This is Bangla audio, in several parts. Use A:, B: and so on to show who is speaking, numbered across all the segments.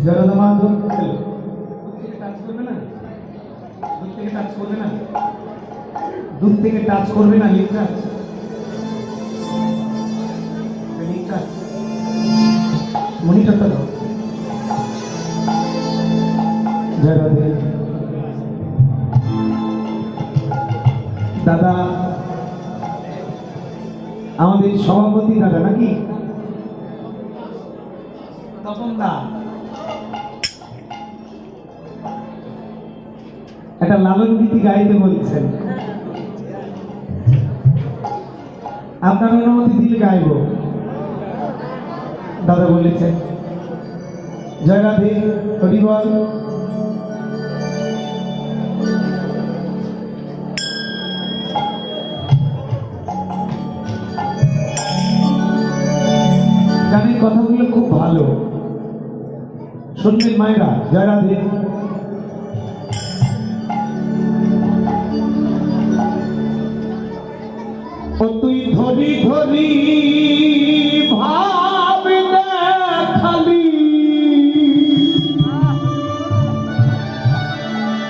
A: যারা নামাজ দূর থেকে টাচ করবে না লিফট মনিটরটা দাও। দাদা আমাদের সভাপতি দাদা নাকি তপন দা একটা লালন গীতি গাইতে বলছেন, আপনার অনুমতি দিলে গাইব। দাদা বলেছেন জয় রাধে হরি বল। গানের কথাগুলো খুব ভালো, শুনবেন মায়েরা। জয় রাধে। ও তুই ধরি ধরি ভাব খালি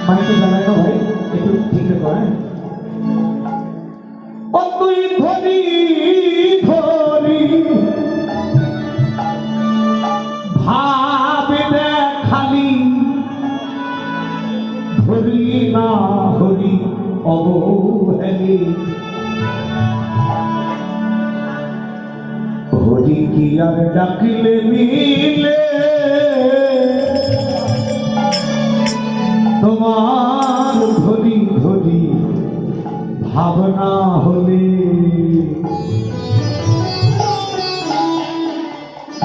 A: মাইকে জানাই না ভাই, একটু ঠিক করে। ও তুই ধরি ধরি ভাব খালি ধরি না হরি অবহেলি হরি কি আর ডাকিলে মিলে তোমার ধরি ধরি ভাবনা হলে।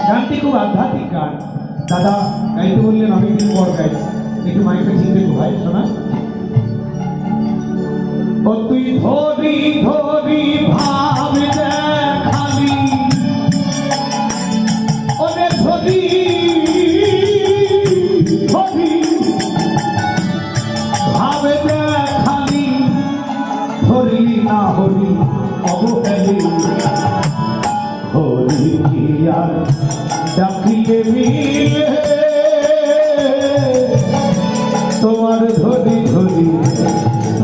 A: গানটি খুব আধ্যাত্মিক গান। দাদা গাইতে বললেন, অনেকদিন পর গাইছি, একটু মাইকটা চিনতে তো ভাই শোনা। ও তুই ধরি ধরি ভাব খালি ওরে ধরি ধরি ভাব খালি ধরি না হরি অবহেলি হরি কি আর ডাকিলে মিলে তোমার ধরি ধরি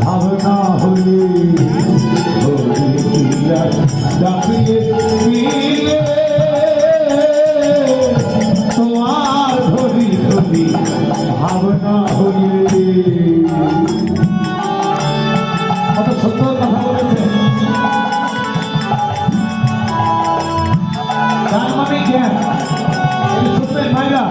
A: ভাবনা হলে হরি কি আর ডাকিলে মিলে তোমার ধরি ধরি ভাবনা হলে। কত সুন্দর কথা বলেছে। গান মানে জ্ঞান, শুনবেন ভাইরা।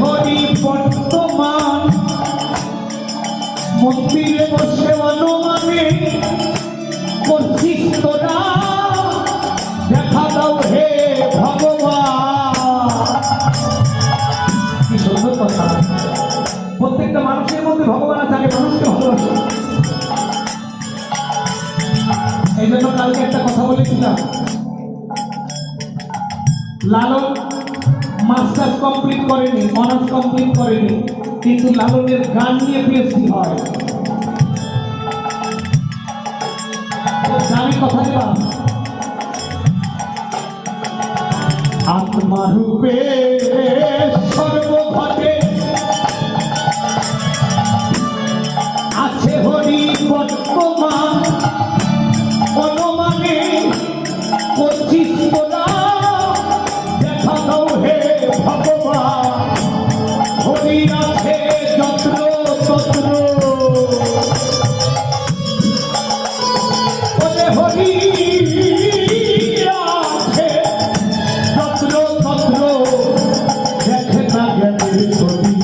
A: হরি বর্তমান মন্দিরে বসে অনুমানে করছিস তোরা দেখা দাও হে ভগবান। কি সুন্দর কথা, প্রত্যেকটা মানুষের মধ্যে ভগবান আছে, আগে মানুষকে ভালোবাসে। এই জন্য কালকে একটা কথা বলেছিলাম, লালন মাস্টার্স কমপ্লিট করেনি, অনার্স কমপ্লিট করেনি, কিন্তু লালনের গান নিয়ে পিএইচডি হয়। আমি কথা দিলাম, আত্মারূপে সর্বঘটে আছে হরি বর্তমান অনুমানে করছিস তোরা দেখা দাও হে ভগবান। হরি আছে যত্র তত্র, ওরে হরি আছে যত্র তত্র, দেখে না জ্ঞানের ছবি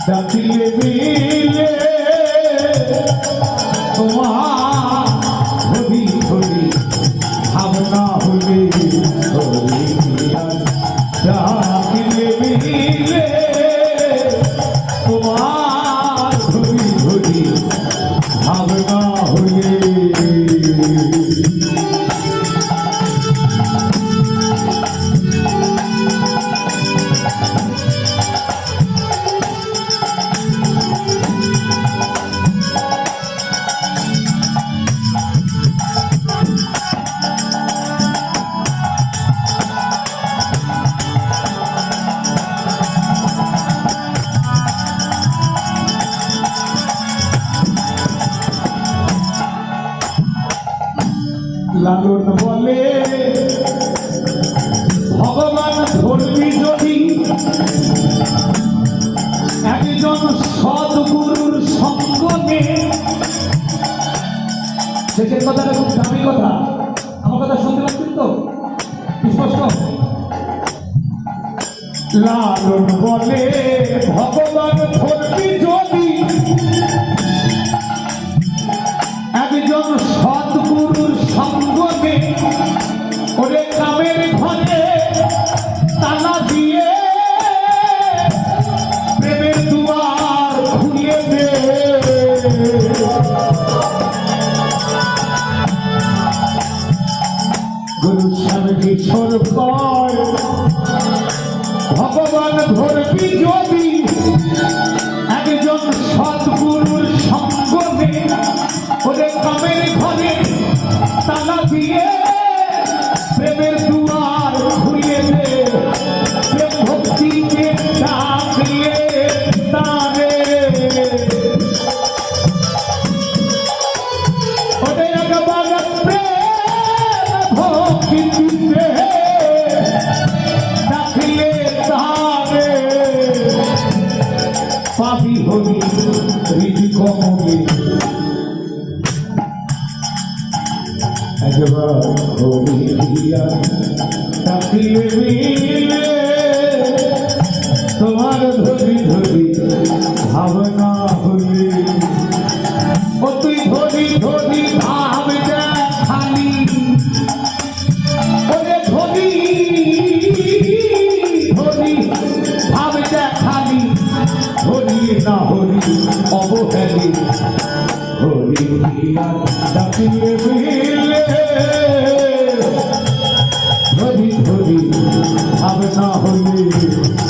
A: ডাকিলে মিলে তোমার হরি হরি ভাবনা হলে হরি ডাকিলে মিলে তোমার হরি হরি ভাবনা হলে। লালন বলে ভগবান ধরবি যদি একজন সদ্গুরুর সঙ্গ নে। শেষের কথাটা খুব দামি কথা, আমার কথা শুনতে পাচ্ছেন তো স্পষ্ট? লালন বলে ভগবান ধরবি যদি একজন সদ্গুরুর সঙ্গ নে। ওরে কামের ঘরে তালা দিয়ে প্রেমের দুয়ার খুলে দে। গুরু স্বামী কিশোর কর ভগবান ধরবি যদি একজন সদ্গুরুর সঙ্গ নে। ওরে কামের ঘরে তালা দিয়ে প্রেমের দুয়ার খুলে দে। প্রেম ভক্তিকে ডাকলে তারে ওরে একবার প্রেম ভক্তি দিতে ডাকলে তারে পাবি হরি হৃদি কমলে। একবার হরি দিয়া ডাকিলে মিলে তোমার ধরি ধরি ভাবনা হলে। ও তুই ধরি ধরি ভাবটা খালি, ওরে ধরি ধরি ভাবটা খালি, ধরি না হরি অবহেলি। হরি দিয়া ডাকিলে মিলে ধরি ধরি ভাবনা হলে।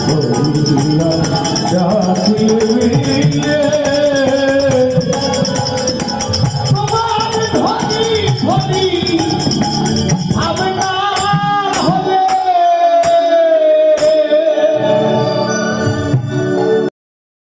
A: হরি দিয়া ডাকিলে মিলে